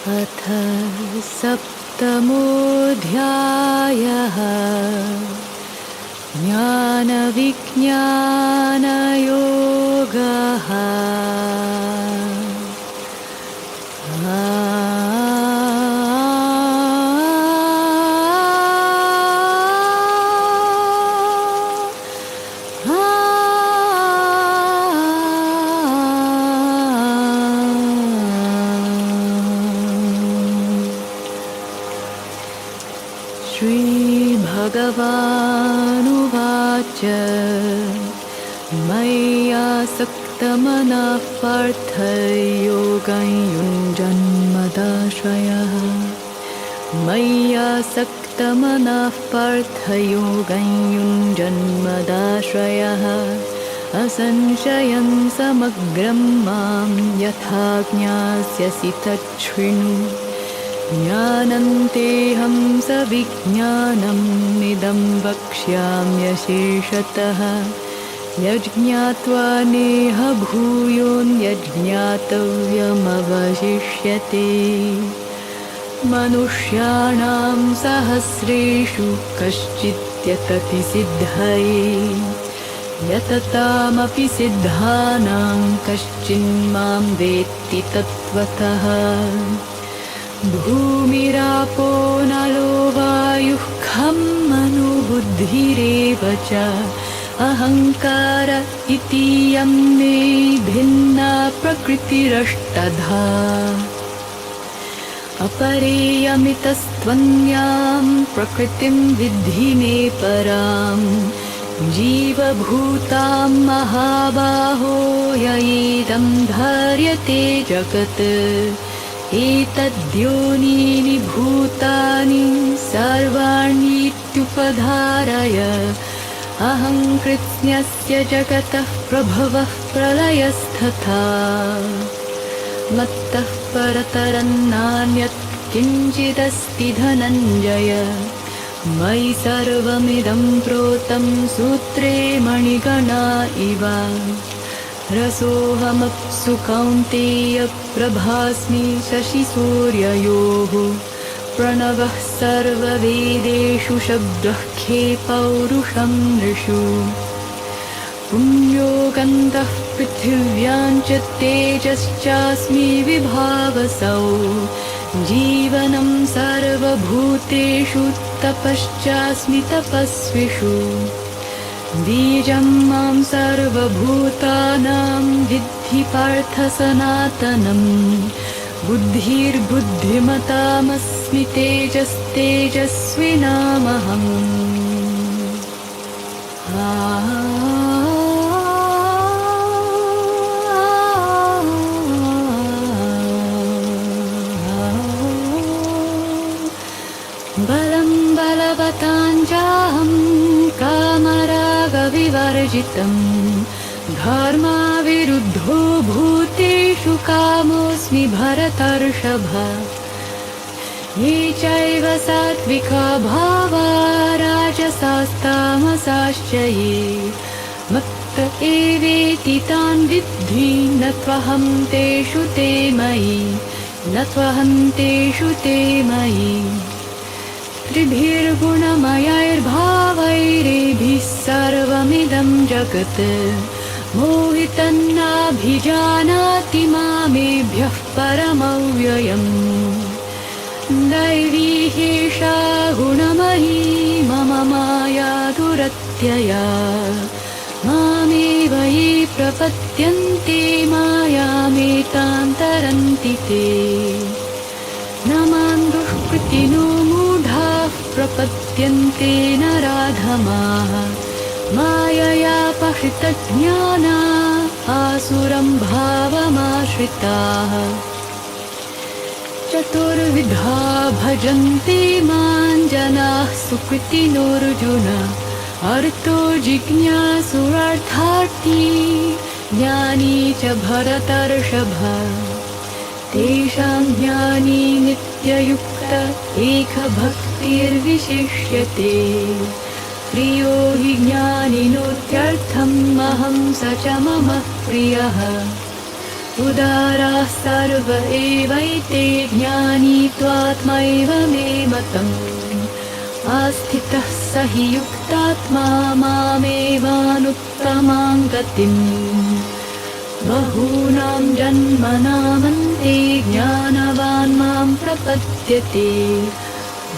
अथ सप्तमोऽध्यायः। ज्ञानविज्ञानयोगः। श्रीभगवानुवाच मय्यासक्तमनः पार्थ योगं युञ्जन्मदाश्रयः। मय्यासक्तमनः पार्थ योगं युञ्जन्मदाश्रयः। असंशयं समग्रं मां यथा ज्ञास्यसि तच्छृणु। ज्ञानन्तेऽहं सविज्ञानम् इदं वक्ष्याम्यशेषतः। यज्ज्ञात्वा नेह भूयोऽन्यज्ञातव्यमवशिष्यते। मनुष्याणां सहस्रेषु कश्चिद्यतति सिद्धये। यततामपि सिद्धानां कश्चिन्मां वेत्ति तत्त्वतः। भूमिरापो नलो वायुः खं मनो बुद्धिरेव च। अहङ्कार इतीयं मे भिन्ना प्रकृतिरष्टधा। अपरेयमितस्त्वन्यां प्रकृतिं विद्धि मे परां। जीवभूतां महाबाहो ययेदं धार्यते जगत्। एतद्योनीनि भूतानि सर्वाण्येत्युपधारय। अहं कृत्स्नस्य जगतः प्रभवः प्रलयस्तथा। मत्तः परतरं नान्यत् किञ्चिदस्ति धनञ्जय। मयि सर्वमिदं प्रोतं सूत्रे मणिगणा इव। रसोऽहमप्सु कौन्तेय प्रभास्मि शशिसूर्ययोः। प्रणवः सर्ववेदेषु शब्दः खे पौरुषं नृषु। पुण्यो गन्धः पृथिव्यां च तेजश्चास्मि विभावसौ। जीवनं सर्वभूतेषु तपश्चास्मि तपस्विषु। बीजं मां सर्वभूतानां विद्धि पार्थ सनातनम्। बुद्धिर्बुद्धिमतामस्मि तेजस्तेजस्विनामहम्। बलं बलवताञ्जाहं कामरागविवर्जितं। धर्माविरुद्धो भूतेषु कामोऽस्मि भरतर्षभ। ये चैव सात्विका भावा राजसास्तामसाश्च ये। मत्त एवेति तान् विद्धि न त्वहं तेषु ते मयि। न त्वहं तेषु ते मयि। त्रिभिर्गुणमयैर्भावैरेभिः सर्वमिदं जगत्। मोहितं नाभिजानाति मामेभ्यः परमव्ययम्। दैवी ह्येषा गुणमयी मम माया दुरत्यया। मामेव ये प्रपद्यन्ते मायामेतां तरन्ति ते। न मां दुष्कृतिनो मूढाः प्रपद्यन्ते नराधमाः। माययापहृतज्ञाना आसुरं भावमाश्रिताः। चतुर्विधा भजन्ते मां जनाः सुकृतिनोऽर्जुन। अर्थो जिज्ञासुरार्थार्थी ज्ञानी च भरतर्षभ। तेषां ज्ञानी नित्ययुक्त एकभक्तिर्विशिष्यते। प्रियो हि ज्ञानिनोत्यर्थम् अहं स च मम प्रियः। उदाराः सर्व एवैते ज्ञानी त्वात्मैव मे मतम् आस्थितः स हि युक्तात्मा मामेवानुत्तमां गतिम् बहूनां जन्मनामन्ते ज्ञानवान् मां प्रपद्यते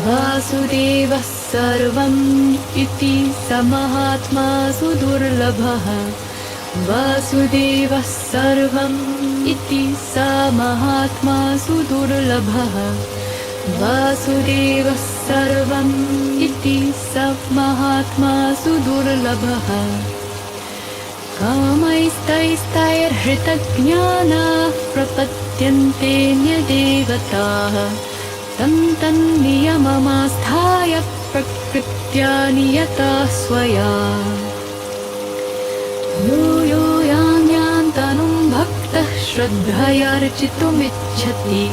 वासुदेवः सर्वम् इति स महात्मा सुदुर्लभः वासुदेवः सर्वम् इति स महात्मा सुदुर्लभः वासुदेवः सर्वम् इति स महात्मा सुदुर्लभः कामैस्तैस्तैर्हृतज्ञानाः प्रपद्यन्तेऽन्यदेवताः तं तन्नियममास्थाय प्रकृत्या नियता स्वया यो यो यान्यान्तनुं भक्तः श्रद्धयार्चितुमिच्छति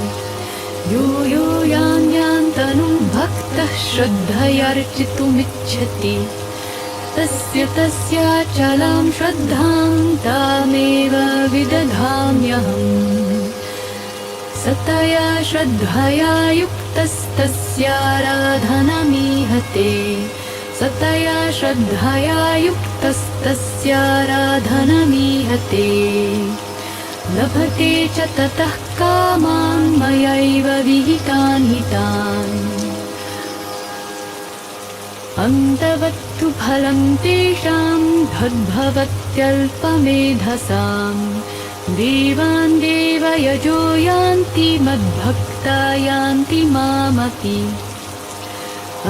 यो यो यान्यान्तनुं भक्तः श्रद्धयार्चितुमिच्छति तस्य तस्याचलां श्रद्धां तामेव विदधाम्यहम् सतया श्रद्धया युक्तस्तस्याराधनमीहते सतया श्रद्धया युक्तस्तस्याराधनमीहते लभते च ततः कामान् मयैव विहितान् हितान् अन्तवत्तु फलं तेषां तद्भवत्यल्पमेधसाम् देवान् देवयजो यान्ति मद्भक्ता यान्ति मामपि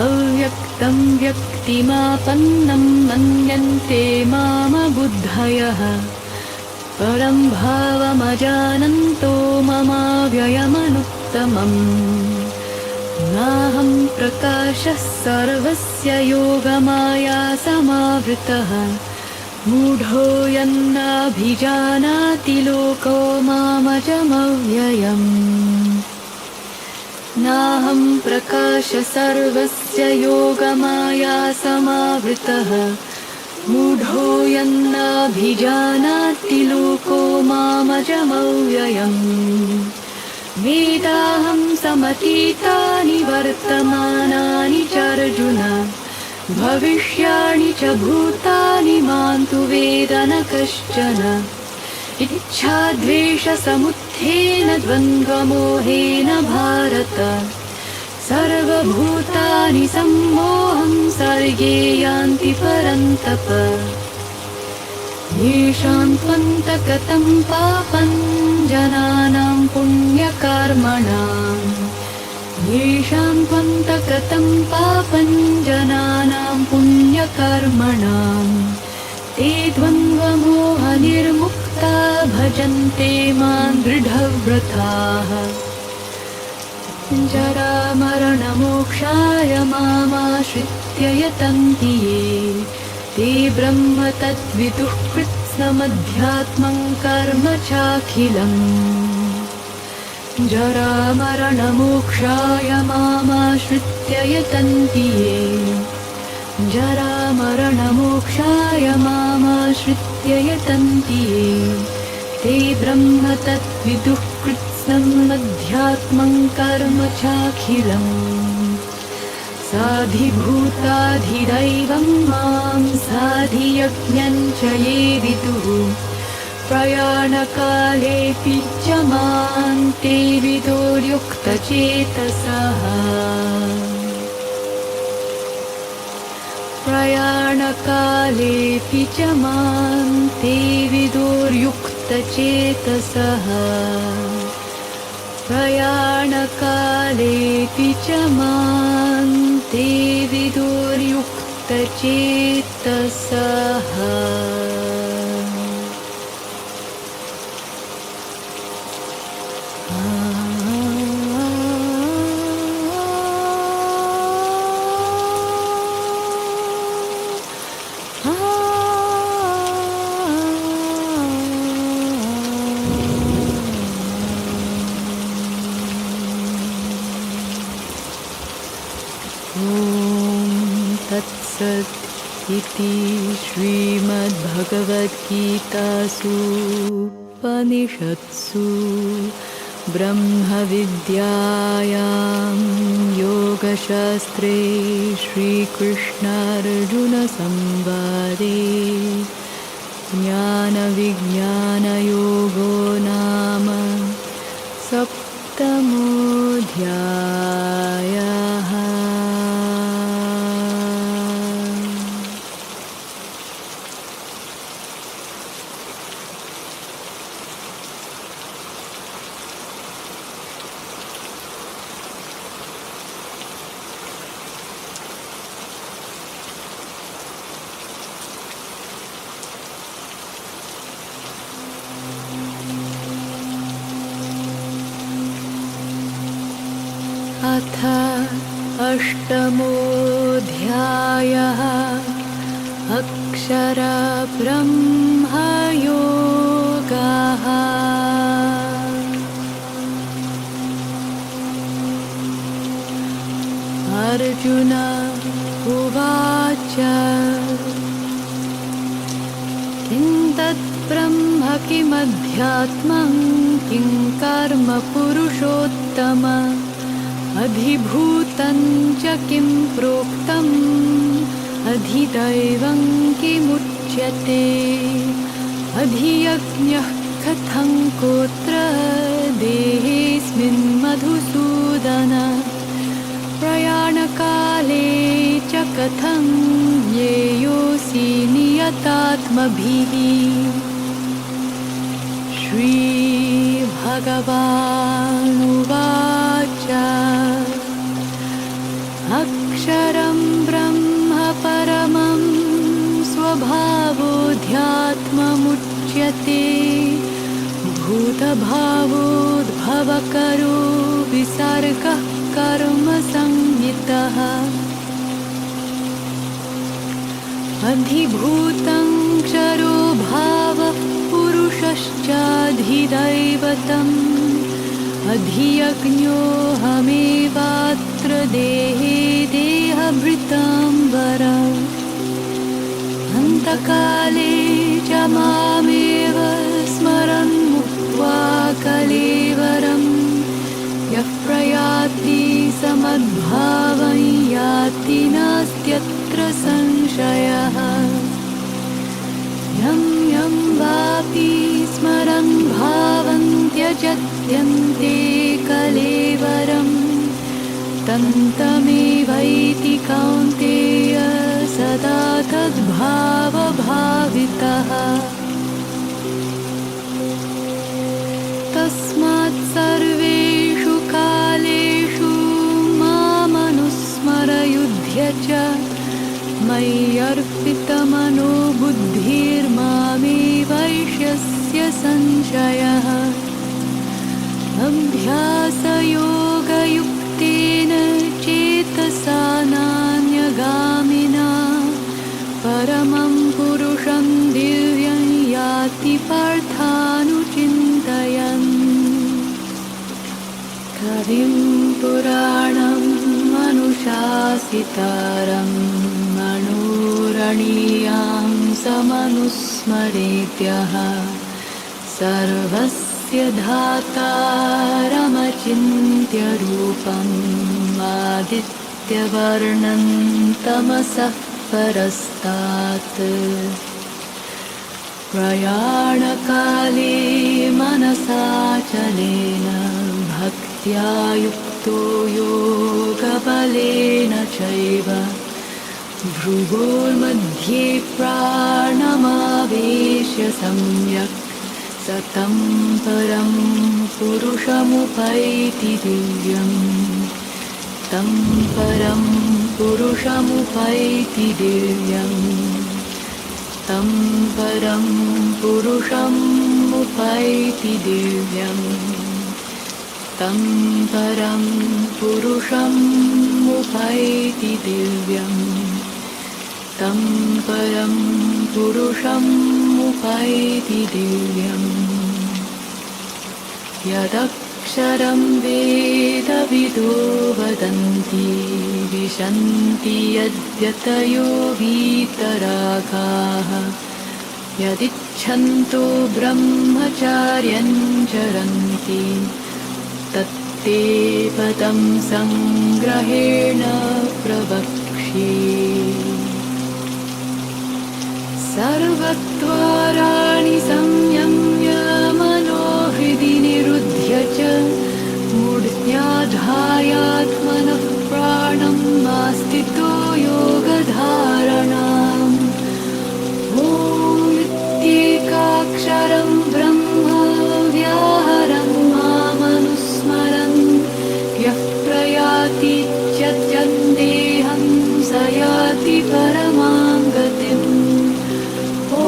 अव्यक्तं व्यक्तिमापन्नं मन्यन्ते मामबुद्धयः परं भावमजानन्तो ममाव्ययमनुत्तमम् नाहं प्रकाशः सर्वस्य योगमाया समावृतः मूढोऽयन्नाभिजानाति लोको मामजमव्ययम् नाहं प्रकाशः सर्वस्य योगमाया समावृतः मूढोऽयन्नाभिजानाति लोको मामजमव्ययम् वेदाहं समतीतानि वर्तमानानि च अर्जुन भविष्याणि च भूतानि मां तु वेद न कश्चन इच्छाद्वेषसमुत्थेन द्वन्द्वमोहेन भारत सर्वभूतानि सम्मोहं सर्गे यान्ति परन्तप येषां त्वन्तगतं पापं जनानां पुण्यकर्मणाम् येषां त्वन्तगतं पापं जनानां पुण्यकर्मणां ते द्वन्द्वमोहनिर्मुक्ता भजन्ते मां दृढव्रताः जरामरणमोक्षाय मामाश्रित्य यतन्ति ये ते ब्रह्म तद्विदुः कृत्स्नमध्यात्मं कर्म चाखिलम् जरामरणमोक्षाय मामाश्रित्य यतन्ति ये जरामरणमोक्षाय मामाश्रित्य यतन्ति ये ते ब्रह्म तद्विदुः कृत्स्नमध्यात्मं कर्म चाखिलम् साधिभूताधिदैवं मां साधियज्ञं च ये विदुः प्रयाणकालेऽपि च मां ते विदुर्युक्तचेतसः प्रयाणकालेऽपि च मां ते विदुर्युक्तचेतसः प्रयाणकालेऽपि च मां ते विदुर्युक्तचेतसः तत्सत् इति श्रीमद्भगवद्गीतासु उपनिषत्सु ब्रह्मविद्यायां योगशास्त्रे श्रीकृष्णार्जुनसंवादे ज्ञानविज्ञानयोगो नाम सप्तमोऽध्यायः। अथ अष्टमोऽध्यायः। अक्षरब्रह्मयोगः। अर्जुन उवाच किं तद्ब्रह्म किमध्यात्मं किं कर्म पुरुषोत्तम अधिभूतं च किं प्रोक्तम् अधिदैवं किमुच्यते अधियज्ञः कथं कोत्र देहेऽस्मिन् मधुसूदन प्रयाणकाले च कथं ज्ञेयोऽसि नियतात्मभिः। श्रीभगवानुवाच अक्षरं ब्रह्म परमं स्वभावोऽध्यात्ममुच्यते भूतभावोद्भवकरो विसर्गः कर्मसंज्ञितः अधिभूतं क्षरो भावः पुरुषश्चाधिदैवतम् अधियज्ञोऽहमेवात्र देहे देहभृतां वर अन्तकाले च मामेव स्मरन् मुक्त्वा कलेवरम् यः प्रयाति समद्भावं याति नास्त्यत्र संशयः। यं यं वापि स्मरन् भावं त्यजत्यन्ते कलेवरं तन्तमेवैति कौन्तेय सदा तद्भावभावितः। तस्मात् सर्वेषु कालेषु मामनुस्मर युध्य च मय्यर्पितमनो बुद्धिर्मामे वैश्यस्य संशयः। अभ्यासयोगयुक्तेन चेतसा नान्यगामिना परमं पुरुषं दिव्यं याति पार्थानुचिन्तयन्। कविं पुराणम् अनुशासितारं मनोरणीयां समनुस्मरेत्यः सर्वस्य धातारमचिन्त्य रूपम् आदित्यवर्णं तमसः परस्तात् प्रयाणकाले मनसाचलेन भक्त्या युक्तो योगबलेन चैव भ्रुवोर्मध्ये प्राणमावेश्य सम्यक् सतं परं पुरुषमुपैति दिव्यम् तं परं पुरुषमुपैति दिव्यम् तं परं पुरुषमुपैति दिव्यम् तं परं पुरुषमुपैति दिव्यम् तं परं पुरुषमुपैति दिव्यम् यदक्षरं वेदविदो वदन्ति विशन्ति यद्यतयो वीतरागाः यदिच्छन्ति गच्छन्तो ब्रह्मचार्यं चरन्ति तत्ते पदं संग्रहेण प्रवक्ष्ये। सर्वद्वाराणि संयम्य मनोहृदि निरुध्य च मूढ्याधायात्मनः प्राणं आस्थितो योगधारणाम्। ॐ इत्येकाक्षरं ब्रह्म व्याहरन् मामनुस्मरन् यः प्रयाति च च याति परमां गतिम्। ॐ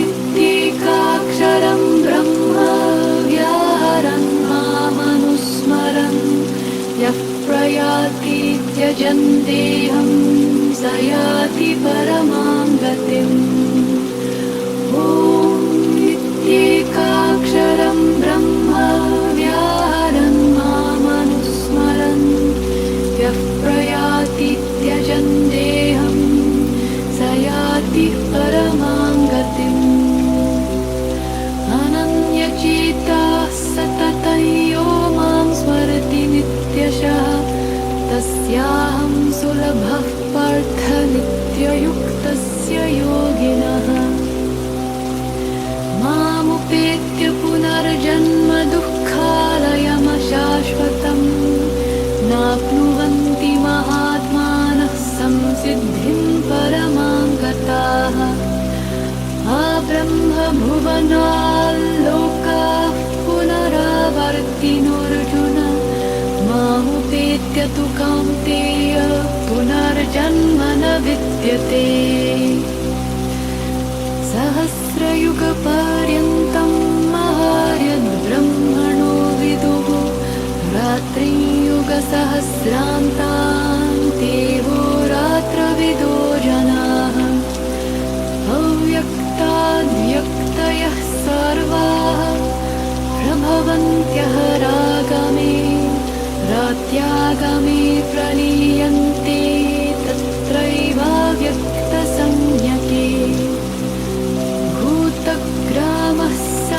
इत्येकाक्षरं ब्रह्म व्याहरन् मामनुस्मरन् यः प्रयाति त्यजन्तेऽहं स याति परमां गतिम्। ॐ इत्येकाक्षरं ब्रह्म व्याहरन् मामनुस्मरन् यः प्रयाति त्यजन्तेऽहं स याति परमां गतिम्। अनन्यचेताः सततं यो मां स्मरति नित्यशः तस्याहं सुलभः पार्थ नित्ययुक्तस्य योगिनः। मामुपेत्य पुनर्जन्म दुःखालयमशाश्वतम् नाप्नुवन्ति महात्मानः संसिद्धिं परमां गताः। आब्रह्मभुवनाल्लोकाः पुनरावर्तिनोऽर्जुन मामुपेत्य तु कौन्तेय पुनर्जन्म न विद्यते। सहस्रयुगपर्यन्तं महार्यद्ब्रह्मणो विदुः रात्रियुगसहस्रान्तान् देवोरात्रविदो जनाः। अव्यक्ताद्व्यक्तयः सर्वाः प्रभवन्त्यः रागमे रात्यागमे प्रलीयन्ते तत्रैवाव्यक्तसंज्ञके। भूतग्रामः स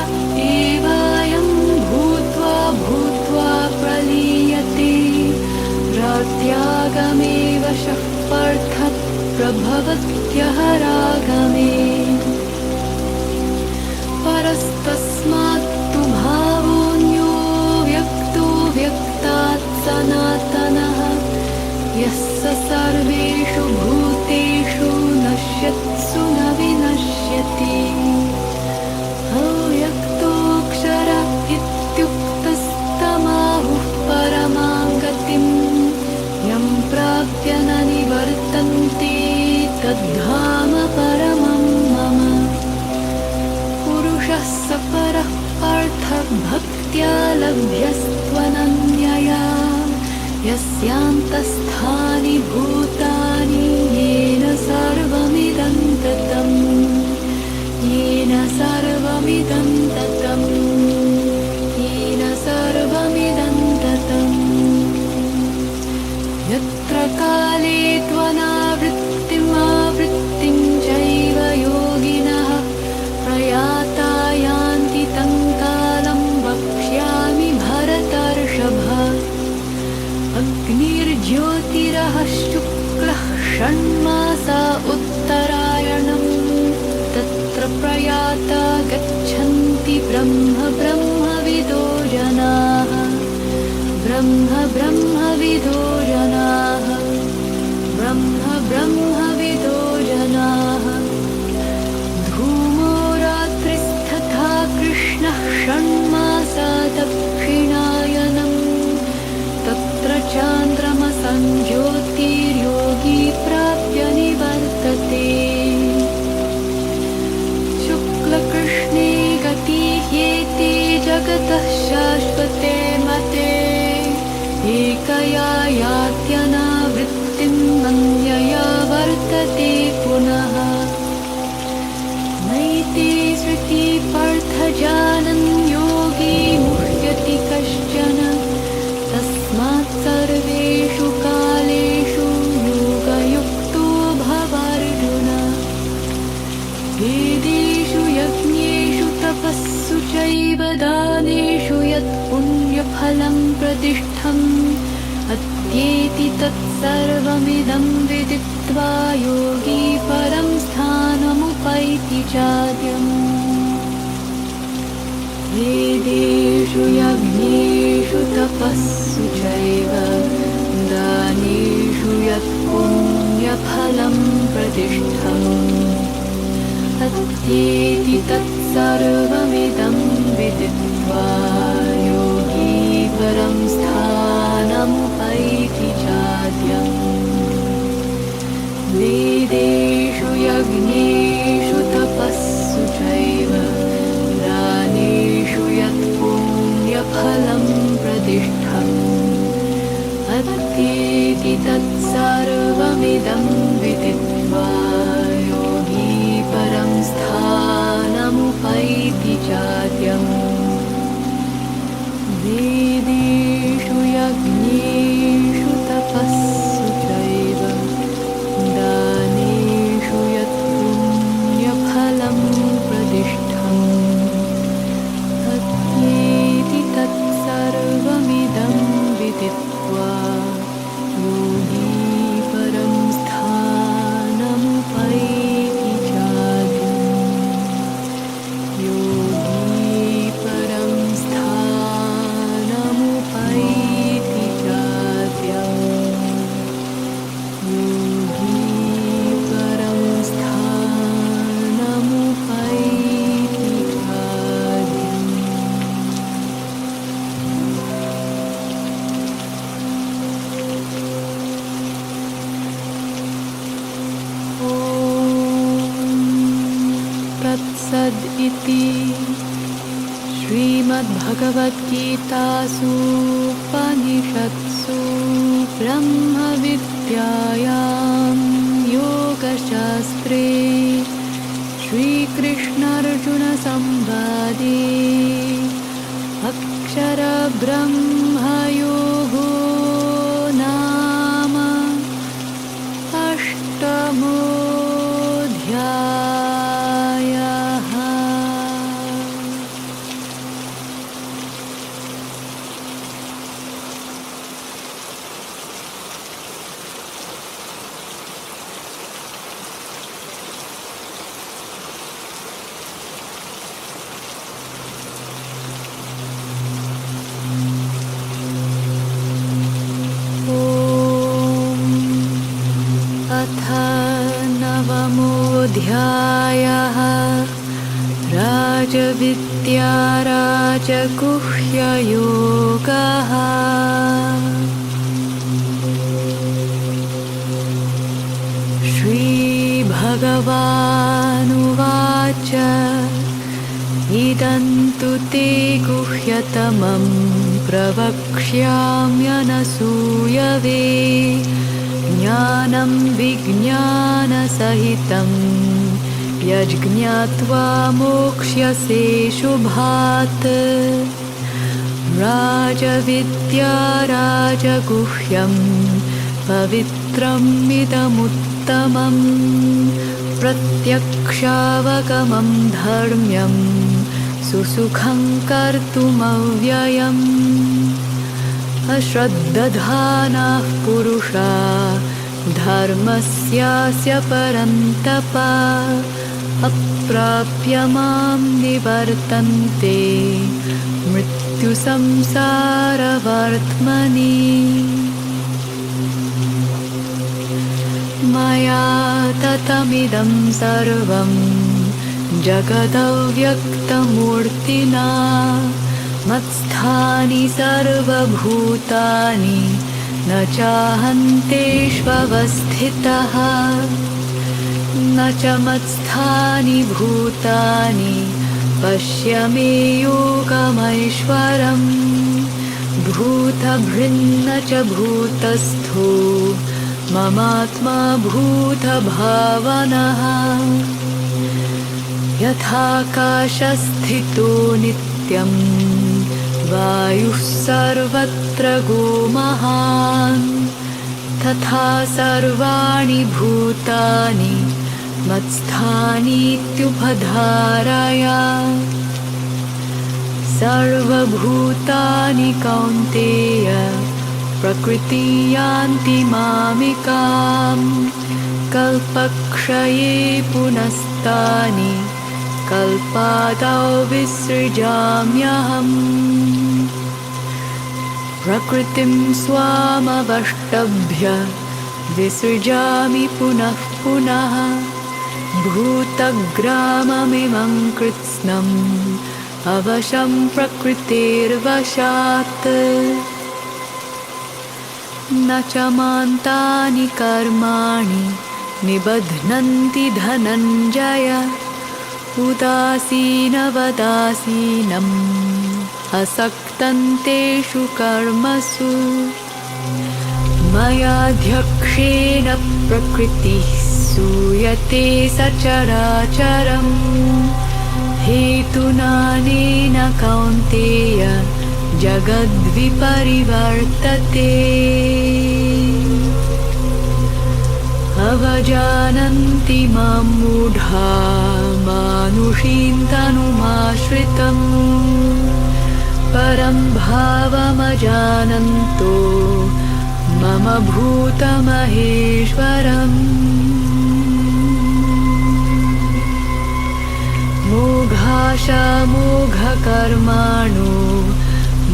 एवायं भूत्वा भूत्वा प्रलीयते रात्यागमे वशः पार्थ प्रभवत्यः रागमे। परस्तस्मात्तु भावोऽन्यो व्यक्तो व्यक्तात् सनातनः यः स सर्वेषु भूतेषु नश्यत्सु न विनश्यति। अव्यक्तोऽक्षर इत्युक्तस्तमाहुः परमां गतिम् यं प्राप्य न निवर्तन्ते तद्धाम परमं मम। पुरुषः स परः पार्थ भक्त्या लभ्यस्त्वनन्यया यस्यान्तस्थानि भूतानि येन सर्वमिदं ततम् येन सर्वमिदं ततम् येन सर्वमिदं ततम्। यत्र काले त्वनावृत्तिमावृत्तिं चैव योगिनः प्रयाता यान्ति तं कालं वक्ष्यामि भरतर्षभ। अग्निर्ज्योतिरः शुक्लः षण्मासा उत्तरायणम् तत्र प्रयाता गच्छन्ति ब्रह्मविदो जनाः ब्रह्मविदो जनाः ब्रह्मविदो जनाः। धूमो रात्रिस्तथा कृष्णः षण्मासा दक्षिणायनम् तत्र चान्द्रमसं ज्योतिर्योगी प्राप्य निवर्तते। शुक्लकृष्णे गतिह्येते जगतः शाश्वते मते एकया यात्यनावृत्तिं अन्यया वर्तते पुनः। नैते श्रुति पार्थ जानन् योगी मुह्यति कश्चन तस्मात् सर्वेषु कालेषु योगयुक्तो भवार्जुन। वेदेषु यज्ञ देवदानेषु यत् पुण्यफलं प्रतिष्ठम् अत्येति तत्सर्वमिदं विदित्वा योगी परं स्थानमुपैति चाद्यम् वेदेषु यज्ञेषु तपस्सु चैव दानेषु यत् पुण्यफलं प्रतिष्ठम् अत्येति तत्सर्वमिदं विदित्वा योगी परं स्थानमुपैति चाद्यम् वेदेषु यज्ञेषु तपस्सु चैव दानेषु यत् पुण्यफलं प्रतिष्ठम् अत्येति तत्सर्वमिदं विदित्वा योगी परं स्थानमुपैति चाद्यम् वेदेषु यज्ञेषु तपस्सु चैव दानेषु यत् पुण्यफलं प्रतिष्ठम् अत्येति तत्सर्वमिदं विदित्वा योगी परं स्थानमुपैति चाद्यम् योगी परं स्थानमुपैति चाद्यम् योगी परं स्थानमुपैति चाद्यम्। तत्सद् इति श्रीमद्भगवद्गीतासु उपनिषत्सु ब्रह्मविद्यायां योगशास्त्रे श्रीकृष्णार्जुनसंवादे अक्षरब्रह्मयोगो नाम अष्टमोऽध्यायः। अथ नवमोऽध्यायः राजविद्या राजगुह्ययोगः। श्रीभगवानुवाच इदं तु ते गुह्यतमं प्रवक्ष्याम्यनसूयवे ज्ञानं विज्ञानसहितं यज्ज्ञात्वा मोक्ष्यसे शुभात्। राजविद्या राजगुह्यं पवित्रमिदमुत्तमं प्रत्यक्षावगमं धर्म्यं सुसुखं कर्तुमव्ययम्। अश्रद्धधानाः पुरुषा धर्मस्यास्य परन्तप अप्राप्य मां निवर्तन्ते मृत्युसंसारवर्त्मनि। मया ततमिदं सर्वं जगदव्यक्तमूर्तिना मत्स्थानि सर्वभूतानि न चाहन्तेष्वस्थितः न च मत्स्थानि भूतानि पश्य मे योगमैश्वरम्। भूतभृन्न च भूतस्थो ममात्मा भूतभावनः। यथाकाशस्थितो नित्यं वायुः सर्वत्र गोमहान् तथा सर्वाणि भूतानि मत्स्थानीत्युपधारय। सर्वभूतानि कौन्तेय प्रकृति यान्ति मामिकाम् कल्पक्षये पुनस्तानि कल्पादौ विसृजाम्यहम् प्रकृतिं स्वामवष्टभ्य विसृजामि पुनः पुनः भूतग्राममिमं कृत्स्नम् अवशं प्रकृतेर्वशात् न च मान्तानि कर्माणि निबध्नन्ति धनञ्जय उदासीनवदासीनम् असक्तं तेषु कर्मसु मयाध्यक्षेण प्रकृतिः सूयते सचराचरम् हेतुनानेन कौन्तेय जगद्विपरिवर्तते अवजानन्ति मां मूढा मानुषीं तनुमाश्रितम् परं भावमजानन्तो मम भूतमहेश्वरम् मोघाशामोघकर्माणो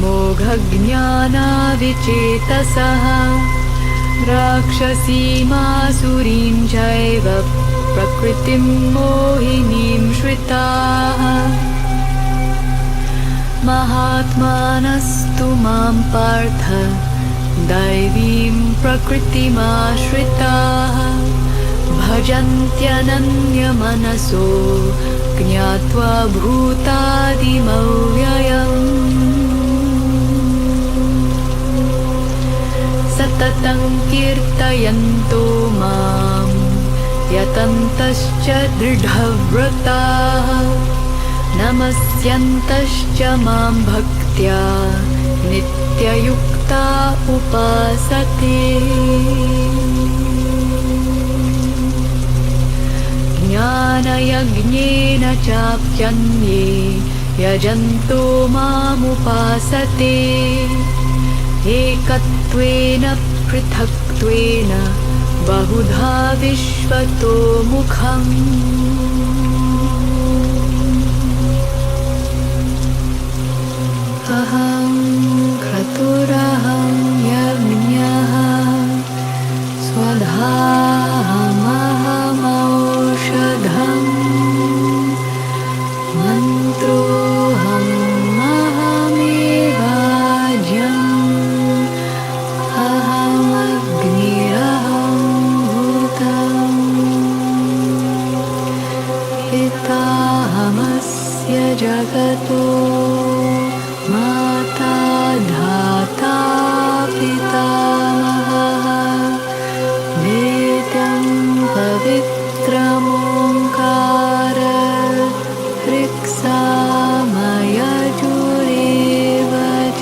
मोघज्ञानाविचेतसः राक्षसीमासुरीं चैव प्रकृतिं मोहिनीं श्रिताः महात्मानस्तु मां पार्थ दैवीं प्रकृतिमाश्रिताः भजन्त्यनन्यमनसो ज्ञात्वा भूतादिमव्ययम् सततं कीर्तयन्तो मां यतन्तश्च दृढव्रताः नमस्यन्तश्च मां भक्त्या नित्ययुक्ता उपासते ज्ञानयज्ञेन चाप्यन्ये यजन्तो मामुपासते एकत्वेन पृथक्त्वेन बहुधा विश्वतो मुखम् अहं क्रतुरहं यज्ञः स्वधामहमौषधम् मन्त्रोऽहमहमेवाज्यम् अहमग्निरहं भूतम् पिताहमस्य जगतो माता धाता पितामहः वेदं पवित्रमोङ्कार ऋक्सामयजुरेव च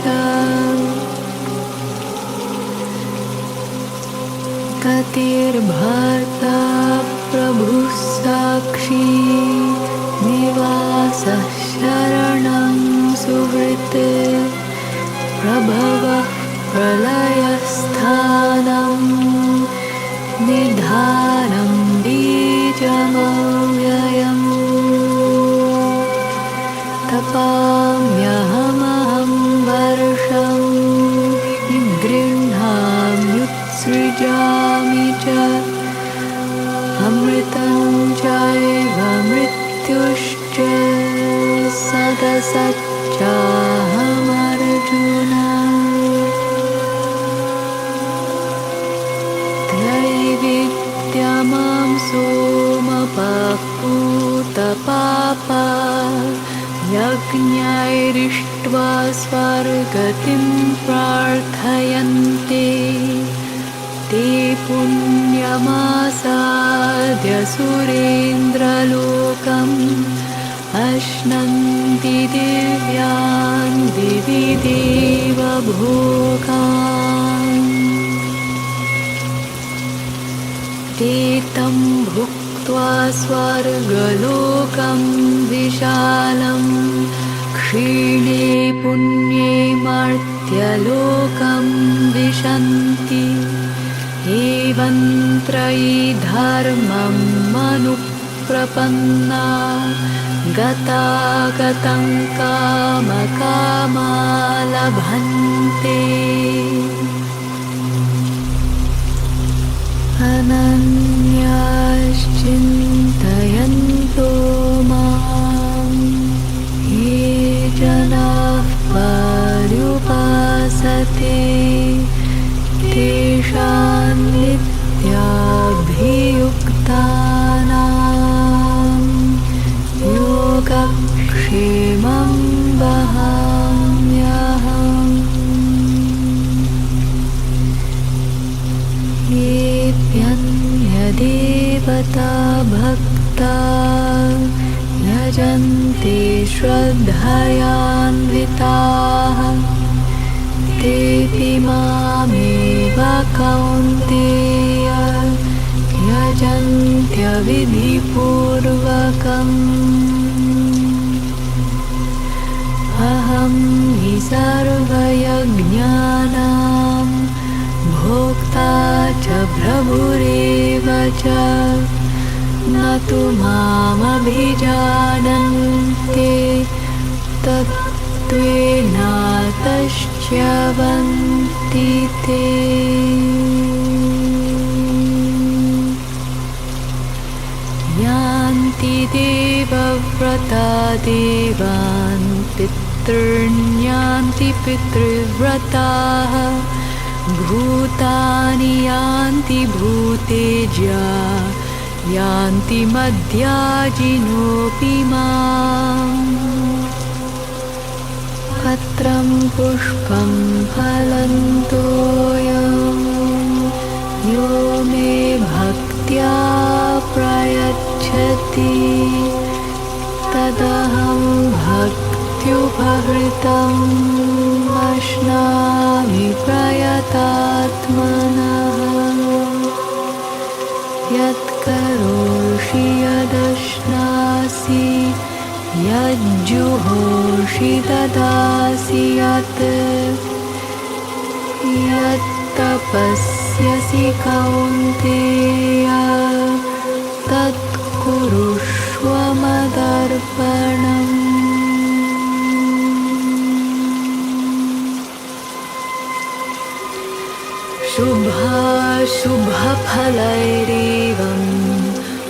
गतिर्भर्ता प्रभुः साक्षी निवासः शरणं सुहृत् प्रभवः प्रलयस्थानं निधानं बीजमव्ययम् तपाम्यहमहं वर्षं गृह्णाम्युत्सृजामि च अमृतं चैव मृत्युश्च सदसच्चाहमर्जुन त्रैविद्यमां सोमपापूतपापा यज्ञैरिष्ट्वा स्वर्गतिं प्रार्थयन्ते ते पुण्यमासाद्य सुरेन्द्रलोकम् अश्नन्ति दिव्यान् दिवि देवभोगान् ते तं भुक्त्वा स्वर्गलोकं विशालं क्षीणे पुण्ये मर्त्यलोकं विशन्ति एवं त्रयी धर्मं मनुप्रपन्ना गतागतं कामकामा लभन्ते अनन्याश्चिन्तयन्तो मां ये जनाः पर्युपासते तेषां नित्याभियुक्तानां योगक्षेमं वहाम्यहम् येऽप्यन्यदेवता भक्ता यजन्ते श्रद्धयान्विताः तेऽपि मामेव कौन्तेय यजन्त्यविधिपूर्वकम् अहं हि सर्वयज्ञानां भोक्ता च प्रभुरेव च न तु मामभिजानन्ते तत्त्वेनातश्च्यवन्ति ते यान्ति देवव्रता देवान् पितॄन्यान्ति पितृव्रताः भूतानि यान्ति भूतेज्या यान्ति मद्याजिनोऽपि माम् पत्रं पुष्पं फलं तोयं यो मे भक्त्या प्रयच्छति तदहं भक्त्युपहृतम् अश्नामि प्रयतात्मनः यत्करोषि यदश्नासि यज्जुहोषि ददासि यत् यत्तपस्यसि कौन्तेय तत्कुरुष्व मदर्पणम् शुभाशुभफलैरेवं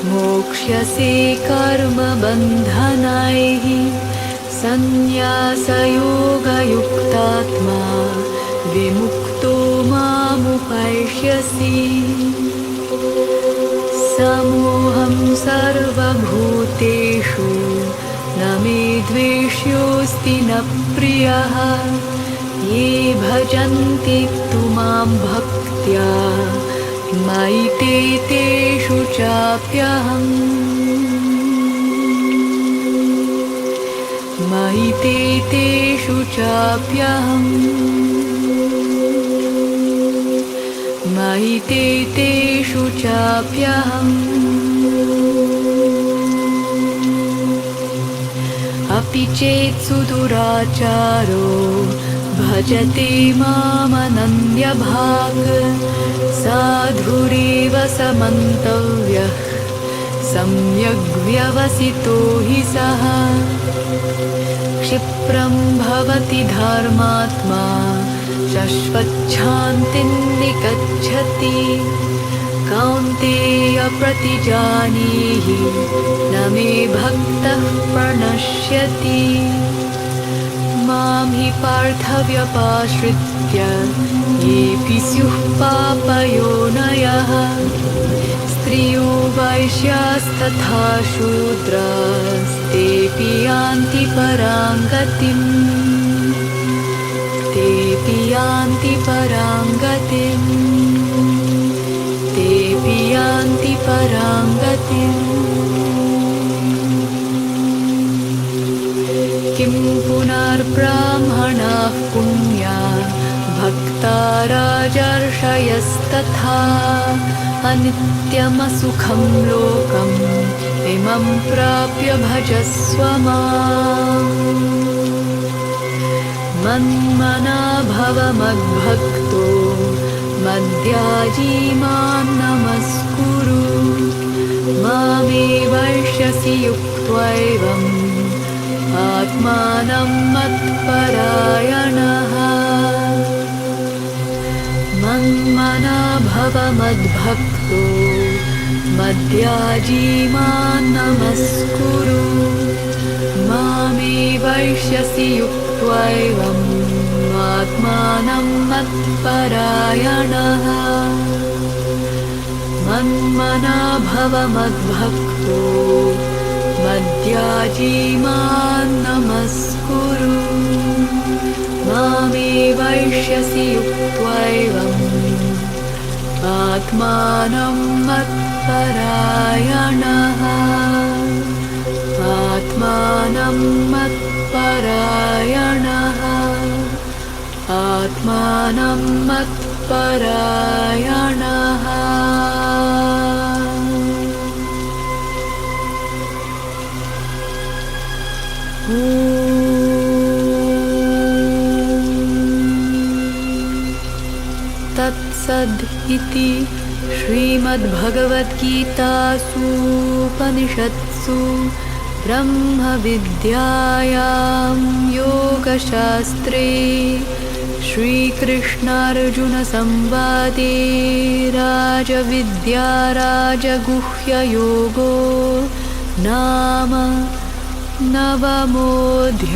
मोक्ष्यसे कर्मबन्धनैः सन्न्यासयोगयुक्तात्मा विमुक्तो मामुपैष्यसि समोऽहं सर्वभूतेषु न मे द्वेष्योऽस्ति न प्रियः ये भजन्ति तु मां भक्त्या मयि ते तेषु चाप्यहम् मयि ते तेषु चाप्यहम् मयि ते तेषु चाप्यहम् अपि चेत् सुदुराचारो भजते मामनन्यभाक् साधुरेव समन्तव्यः सम्यग्व्यवसितो हि सः क्षिप्रं भवति धर्मात्मा शश्वच्छान्तिं निगच्छति कौन्तेय प्रतिजानीहि न मे भक्तः प्रणश्यति मां हि पार्थव्यपाश्रित्य येऽपि स्युः पापयोनयः स्त्रियो वैश्यास्तथा शूद्रास्तेऽपि यान्ति परां गतिम् तेऽपि यान्ति परां गतिम् तेऽपि यान्ति परां गतिम् किं पुनर्ब्राह्मणाः पुण्या भक्ता राजर्षयस्तथा अनित्यमसुखं लोकम् इमं प्राप्य भजस्व माम् मन्मना भव मद्भक्तो मद्याजी मां नमस्कुरु मामे वैष्यसि युक्त्वैवम् आत्मानं मत्परायणः मन्मना भव मद्भक्तो मद्याजी मां नमस्कुरु मामे वैष्यसि युक्त्वैवम् आत्मानं मत्परायणः मन्मना भव मद्भक्तो मद्याजी मां नमस्कुरु मामे वैष्यसि युक्त्वैवम् आत्मानं मत्परायणः आत्मानं मत्परायणः आत्मानं मत्परायणः तत्सद् इति श्रीमद्भगवद्गीतासूपनिषत्सु ब्रह्मविद्यायां योगशास्त्रे श्रीकृष्णार्जुनसंवादे राजविद्या राजगुह्ययोगो नाम 9मोऽध्यायः।